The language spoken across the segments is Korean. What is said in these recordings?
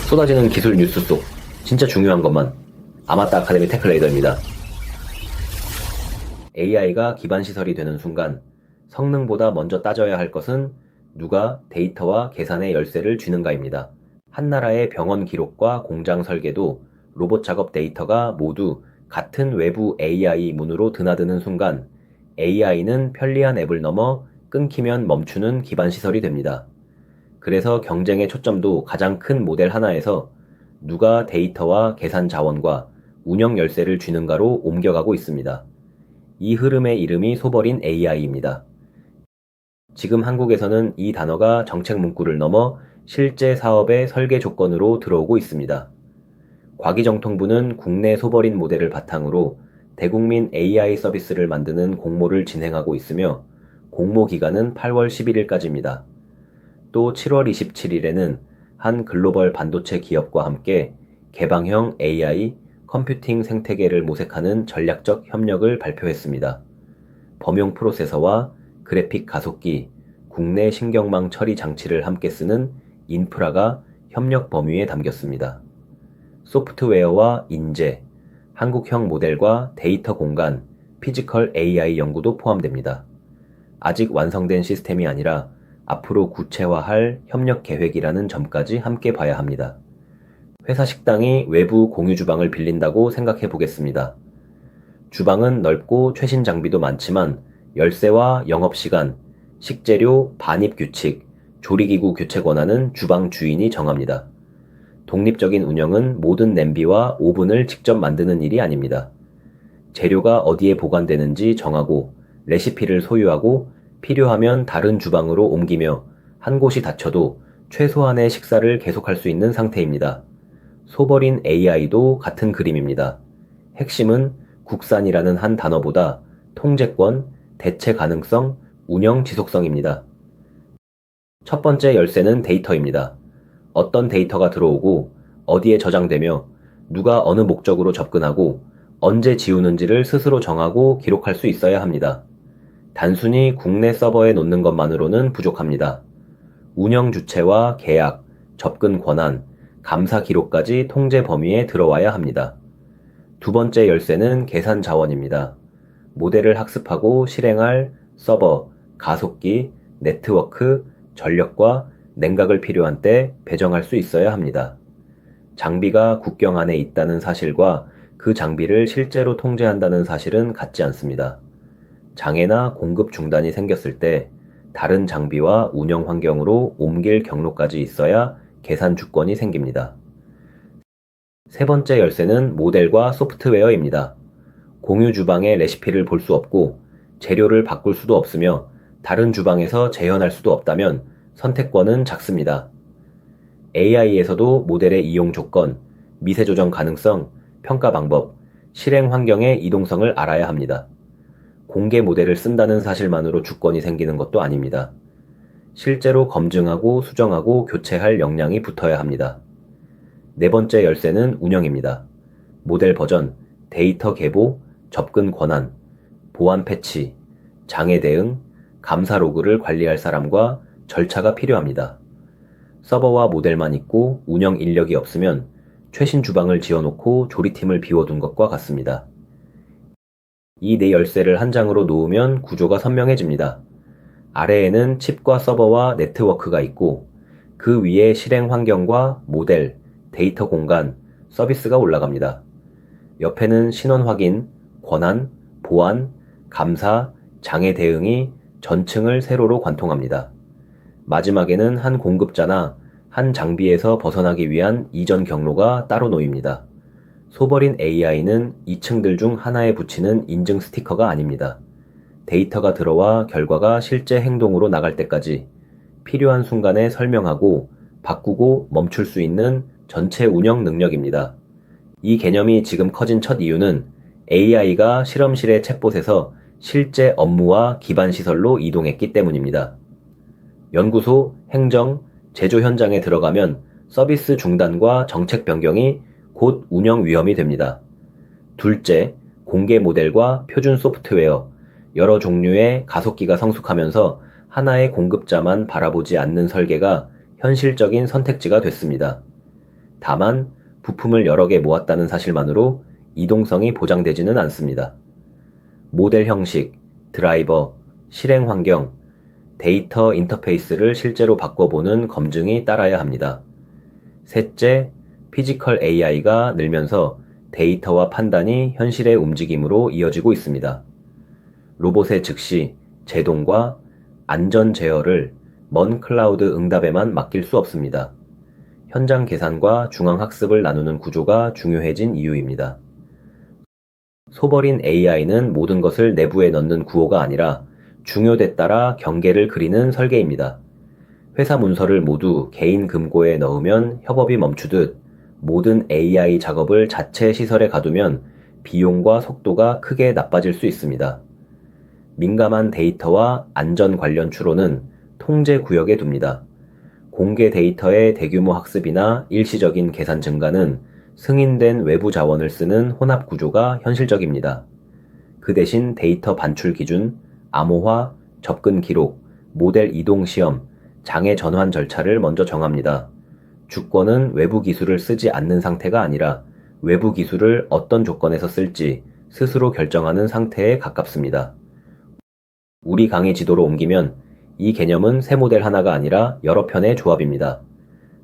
쏟아지는 기술 뉴스 속 진짜 중요한 것만 아마따 아카데미 테크레이더입니다. AI가 기반 시설이 되는 순간 성능보다 먼저 따져야 할 것은 누가 데이터와 계산의 열쇠를 쥐는가입니다. 한 나라의 병원 기록과 공장 설계도 로봇 작업 데이터가 모두 같은 외부 AI 문으로 드나드는 순간 AI는 편리한 앱을 넘어 끊기면 멈추는 기반 시설이 됩니다. 그래서 경쟁의 초점도 가장 큰 모델 하나에서 누가 데이터와 계산 자원과 운영 열쇠를 쥐는가로 옮겨가고 있습니다. 이 흐름의 이름이 소버린 AI입니다. 지금 한국에서는 이 단어가 정책 문구를 넘어 실제 사업의 설계 조건으로 들어오고 있습니다. 과기정통부는 국내 소버린 모델을 바탕으로 대국민 AI 서비스를 만드는 공모를 진행하고 있으며 공모 기간은 8월 11일까지입니다. 또 7월 27일에는 한 글로벌 반도체 기업과 함께 개방형 AI 컴퓨팅 생태계를 모색하는 전략적 협력을 발표했습니다. 범용 프로세서와 그래픽 가속기, 국내 신경망 처리 장치를 함께 쓰는 인프라가 협력 범위에 담겼습니다. 소프트웨어와 인재, 한국형 모델과 데이터 공간, 피지컬 AI 연구도 포함됩니다. 아직 완성된 시스템이 아니라 앞으로 구체화할 협력 계획이라는 점까지 함께 봐야 합니다. 회사 식당이 외부 공유 주방을 빌린다고 생각해 보겠습니다. 주방은 넓고 최신 장비도 많지만 열쇠와 영업시간, 식재료 반입 규칙, 조리기구 교체 권한은 주방 주인이 정합니다. 독립적인 운영은 모든 냄비와 오븐을 직접 만드는 일이 아닙니다. 재료가 어디에 보관되는지 정하고 레시피를 소유하고 필요하면 다른 주방으로 옮기며 한 곳이 닫혀도 최소한의 식사를 계속할 수 있는 상태입니다. 소버린 AI도 같은 그림입니다. 핵심은 국산이라는 한 단어보다 통제권, 대체 가능성, 운영 지속성입니다. 첫 번째 열쇠는 데이터입니다. 어떤 데이터가 들어오고 어디에 저장되며 누가 어느 목적으로 접근하고 언제 지우는지를 스스로 정하고 기록할 수 있어야 합니다. 단순히 국내 서버에 놓는 것만으로는 부족합니다. 운영 주체와 계약, 접근 권한, 감사 기록까지 통제 범위에 들어와야 합니다. 두 번째 열쇠는 계산 자원입니다. 모델을 학습하고 실행할 서버, 가속기, 네트워크, 전력과 냉각을 필요한 때 배정할 수 있어야 합니다. 장비가 국경 안에 있다는 사실과 그 장비를 실제로 통제한다는 사실은 같지 않습니다. 장애나 공급 중단이 생겼을 때 다른 장비와 운영 환경으로 옮길 경로까지 있어야 계산 주권이 생깁니다. 세 번째 열쇠는 모델과 소프트웨어입니다. 공유 주방의 레시피를 볼 수 없고 재료를 바꿀 수도 없으며 다른 주방에서 재현할 수도 없다면 선택권은 작습니다. AI에서도 모델의 이용 조건, 미세 조정 가능성, 평가 방법, 실행 환경의 이동성을 알아야 합니다. 공개 모델을 쓴다는 사실만으로 주권이 생기는 것도 아닙니다. 실제로 검증하고 수정하고 교체할 역량이 붙어야 합니다. 네 번째 열쇠는 운영입니다. 모델 버전, 데이터 계보, 접근 권한, 보안 패치, 장애 대응, 감사 로그를 관리할 사람과 절차가 필요합니다. 서버와 모델만 있고 운영 인력이 없으면 최신 주방을 지어놓고 조리팀을 비워둔 것과 같습니다. 이 네 열쇠를 한 장으로 놓으면 구조가 선명해집니다. 아래에는 칩과 서버와 네트워크가 있고 그 위에 실행 환경과 모델, 데이터 공간, 서비스가 올라갑니다. 옆에는 신원 확인, 권한, 보안, 감사, 장애 대응이 전층을 세로로 관통합니다. 마지막에는 한 공급자나 한 장비에서 벗어나기 위한 이전 경로가 따로 놓입니다. 소버린 AI는 2층들 중 하나에 붙이는 인증 스티커가 아닙니다. 데이터가 들어와 결과가 실제 행동으로 나갈 때까지 필요한 순간에 설명하고 바꾸고 멈출 수 있는 전체 운영 능력입니다. 이 개념이 지금 커진 첫 이유는 AI가 실험실의 챗봇에서 실제 업무와 기반 시설로 이동했기 때문입니다. 연구소, 행정, 제조 현장에 들어가면 서비스 중단과 정책 변경이 곧 운영 위험이 됩니다. 둘째, 공개 모델과 표준 소프트웨어, 여러 종류의 가속기가 성숙하면서 하나의 공급자만 바라보지 않는 설계가 현실적인 선택지가 됐습니다. 다만 부품을 여러 개 모았다는 사실만으로 이동성이 보장되지는 않습니다. 모델 형식, 드라이버, 실행 환경, 데이터 인터페이스를 실제로 바꿔보는 검증이 따라야 합니다. 셋째, 피지컬 AI가 늘면서 데이터와 판단이 현실의 움직임으로 이어지고 있습니다. 로봇의 즉시, 제동과 안전 제어를 먼 클라우드 응답에만 맡길 수 없습니다. 현장 계산과 중앙 학습을 나누는 구조가 중요해진 이유입니다. 소버린 AI는 모든 것을 내부에 넣는 구호가 아니라 중요대 따라 경계를 그리는 설계입니다. 회사 문서를 모두 개인 금고에 넣으면 협업이 멈추듯 모든 AI 작업을 자체 시설에 가두면 비용과 속도가 크게 나빠질 수 있습니다. 민감한 데이터와 안전 관련 추론은 통제 구역에 둡니다. 공개 데이터의 대규모 학습이나 일시적인 계산 증가는 승인된 외부 자원을 쓰는 혼합 구조가 현실적입니다. 그 대신 데이터 반출 기준, 암호화, 접근 기록, 모델 이동 시험, 장애 전환 절차를 먼저 정합니다. 주권은 외부 기술을 쓰지 않는 상태가 아니라 외부 기술을 어떤 조건에서 쓸지 스스로 결정하는 상태에 가깝습니다. 우리 강의 지도로 옮기면 이 개념은 새 모델 하나가 아니라 여러 편의 조합입니다.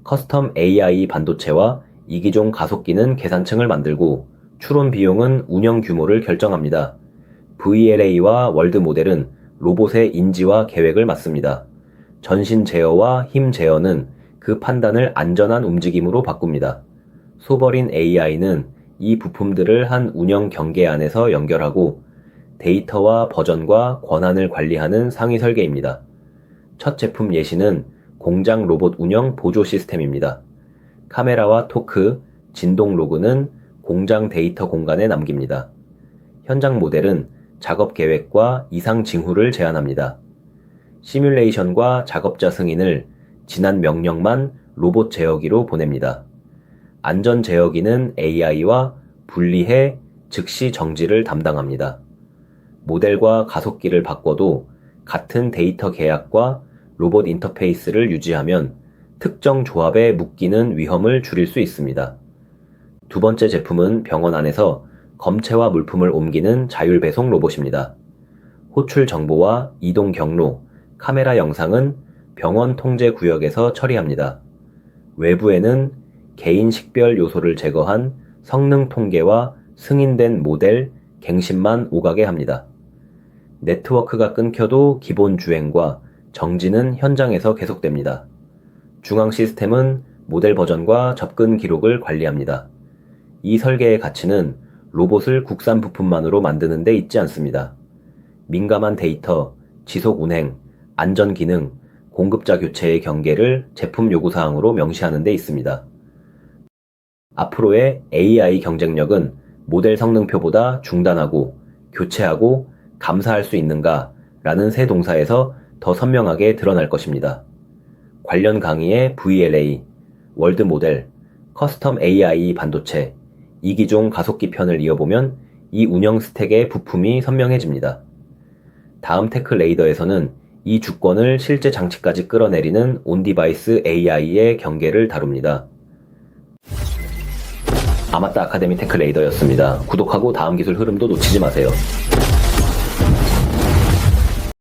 커스텀 AI 반도체와 이기종 가속기는 계산층을 만들고 추론 비용은 운영 규모를 결정합니다. VLA와 월드 모델은 로봇의 인지와 계획을 맡습니다. 전신 제어와 힘 제어는 그 판단을 안전한 움직임으로 바꿉니다. 소버린 AI는 이 부품들을 한 운영 경계 안에서 연결하고 데이터와 버전과 권한을 관리하는 상위 설계입니다. 첫 제품 예시는 공장 로봇 운영 보조 시스템입니다. 카메라와 토크, 진동 로그는 공장 데이터 공간에 남깁니다. 현장 모델은 작업 계획과 이상 징후를 제안합니다. 시뮬레이션과 작업자 승인을 지난 명령만 로봇 제어기로 보냅니다. 안전 제어기는 AI와 분리해 즉시 정지를 담당합니다. 모델과 가속기를 바꿔도 같은 데이터 계약과 로봇 인터페이스를 유지하면 특정 조합에 묶이는 위험을 줄일 수 있습니다. 두 번째 제품은 병원 안에서 검체와 물품을 옮기는 자율 배송 로봇입니다. 호출 정보와 이동 경로, 카메라 영상은 병원 통제 구역에서 처리합니다. 외부에는 개인 식별 요소를 제거한 성능 통계와 승인된 모델, 갱신만 오가게 합니다. 네트워크가 끊겨도 기본 주행과 정지는 현장에서 계속됩니다. 중앙 시스템은 모델 버전과 접근 기록을 관리합니다. 이 설계의 가치는 로봇을 국산 부품만으로 만드는 데 있지 않습니다. 민감한 데이터, 지속 운행, 안전 기능, 공급자 교체의 경계를 제품 요구사항으로 명시하는 데 있습니다. 앞으로의 AI 경쟁력은 모델 성능표보다 중단하고, 교체하고, 감사할 수 있는가 라는 세 동사에서 더 선명하게 드러날 것입니다. 관련 강의의 VLA, 월드 모델, 커스텀 AI 반도체, 이기종 가속기 편을 이어보면 이 운영 스택의 부품이 선명해집니다. 다음 테크 레이더에서는 이 주권을 실제 장치까지 끌어내리는 온디바이스 AI의 경계를 다룹니다. 아마따 아카데미 테크 레이더였습니다. 구독하고 다음 기술 흐름도 놓치지 마세요.